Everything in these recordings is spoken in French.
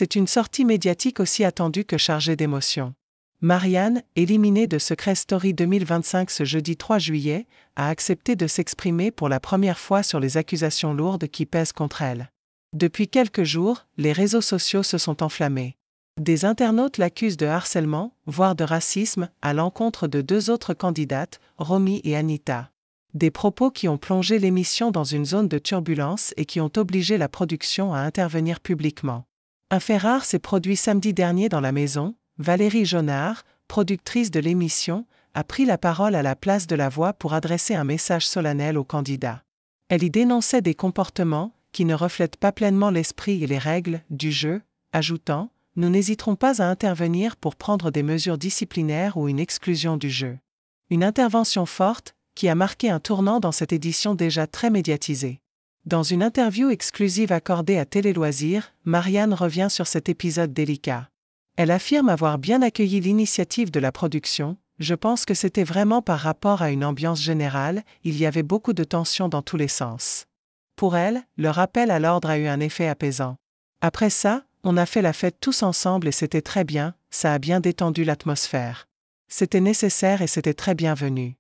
C'est une sortie médiatique aussi attendue que chargée d'émotions. Marianne, éliminée de Secret Story 2025 ce jeudi 3 juillet, a accepté de s'exprimer pour la première fois sur les accusations lourdes qui pèsent contre elle. Depuis quelques jours, les réseaux sociaux se sont enflammés. Des internautes l'accusent de harcèlement, voire de racisme, à l'encontre de 2 autres candidates, Romy et Anita. Des propos qui ont plongé l'émission dans une zone de turbulence et qui ont obligé la production à intervenir publiquement. Un fait rare s'est produit samedi dernier dans la maison. Valérie Jonard, productrice de l'émission, a pris la parole à la place de la voix pour adresser un message solennel aux candidats. Elle y dénonçait des comportements qui ne reflètent pas pleinement l'esprit et les règles du jeu, ajoutant « Nous n'hésiterons pas à intervenir pour prendre des mesures disciplinaires ou une exclusion du jeu ». Une intervention forte qui a marqué un tournant dans cette édition déjà très médiatisée. Dans une interview exclusive accordée à Télé Loisirs, Marianne revient sur cet épisode délicat. Elle affirme avoir bien accueilli l'initiative de la production. « Je pense que c'était vraiment par rapport à une ambiance générale, il y avait beaucoup de tension dans tous les sens. » Pour elle, le rappel à l'ordre a eu un effet apaisant. Après ça, on a fait la fête tous ensemble et c'était très bien, ça a bien détendu l'atmosphère. C'était nécessaire et c'était très bienvenu.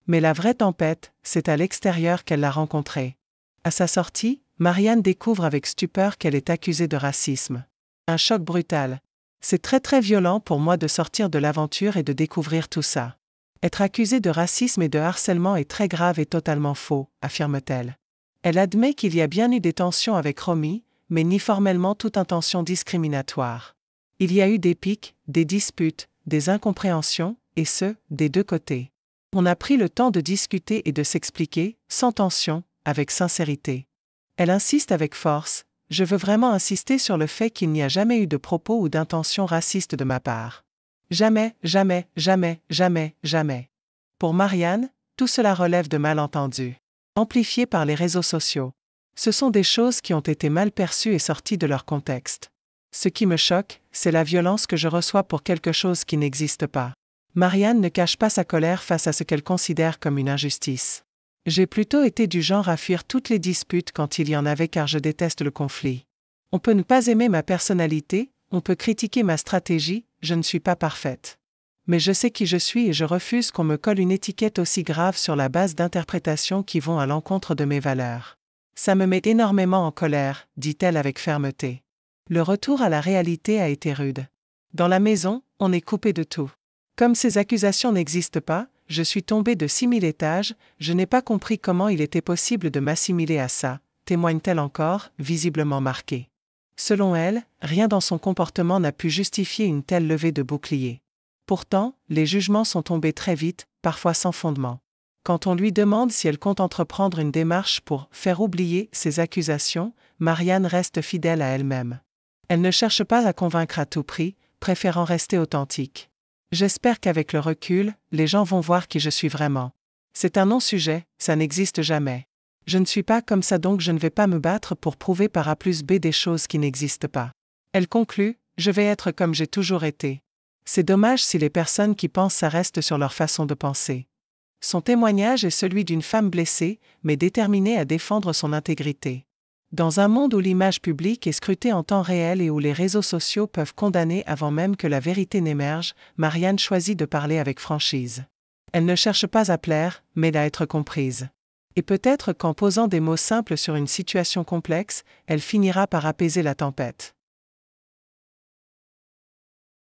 Mais la vraie tempête, c'est à l'extérieur qu'elle l'a rencontrée. À sa sortie, Marianne découvre avec stupeur qu'elle est accusée de racisme. Un choc brutal. C'est très violent pour moi de sortir de l'aventure et de découvrir tout ça. Être accusée de racisme et de harcèlement est très grave et totalement faux, affirme-t-elle. Elle admet qu'il y a bien eu des tensions avec Romy, mais ni formellement toute intention discriminatoire. Il y a eu des piques, des disputes, des incompréhensions, et ce, des 2 côtés. On a pris le temps de discuter et de s'expliquer, sans tension, avec sincérité. Elle insiste avec force. Je veux vraiment insister sur le fait qu'il n'y a jamais eu de propos ou d'intention raciste de ma part. Jamais, jamais, jamais, jamais, jamais. Pour Marianne, tout cela relève de malentendus. Amplifiés par les réseaux sociaux. Ce sont des choses qui ont été mal perçues et sorties de leur contexte. Ce qui me choque, c'est la violence que je reçois pour quelque chose qui n'existe pas. Marianne ne cache pas sa colère face à ce qu'elle considère comme une injustice. J'ai plutôt été du genre à fuir toutes les disputes quand il y en avait car je déteste le conflit. On peut ne pas aimer ma personnalité, on peut critiquer ma stratégie, je ne suis pas parfaite. Mais je sais qui je suis et je refuse qu'on me colle une étiquette aussi grave sur la base d'interprétations qui vont à l'encontre de mes valeurs. Ça me met énormément en colère, dit-elle avec fermeté. Le retour à la réalité a été rude. Dans la maison, on est coupé de tout. Comme ces accusations n'existent pas, je suis tombée de 6000 étages, je n'ai pas compris comment il était possible de m'assimiler à ça, témoigne-t-elle encore, visiblement marquée. Selon elle, rien dans son comportement n'a pu justifier une telle levée de bouclier. Pourtant, les jugements sont tombés très vite, parfois sans fondement. Quand on lui demande si elle compte entreprendre une démarche pour faire oublier ces accusations, Marianne reste fidèle à elle-même. Elle ne cherche pas à convaincre à tout prix, préférant rester authentique. J'espère qu'avec le recul, les gens vont voir qui je suis vraiment. C'est un non-sujet, ça n'existe jamais. Je ne suis pas comme ça donc je ne vais pas me battre pour prouver par A plus B des choses qui n'existent pas. Elle conclut, je vais être comme j'ai toujours été. C'est dommage si les personnes qui pensent ça restent sur leur façon de penser. Son témoignage est celui d'une femme blessée, mais déterminée à défendre son intégrité. Dans un monde où l'image publique est scrutée en temps réel et où les réseaux sociaux peuvent condamner avant même que la vérité n'émerge, Marianne choisit de parler avec franchise. Elle ne cherche pas à plaire, mais à être comprise. Et peut-être qu'en posant des mots simples sur une situation complexe, elle finira par apaiser la tempête.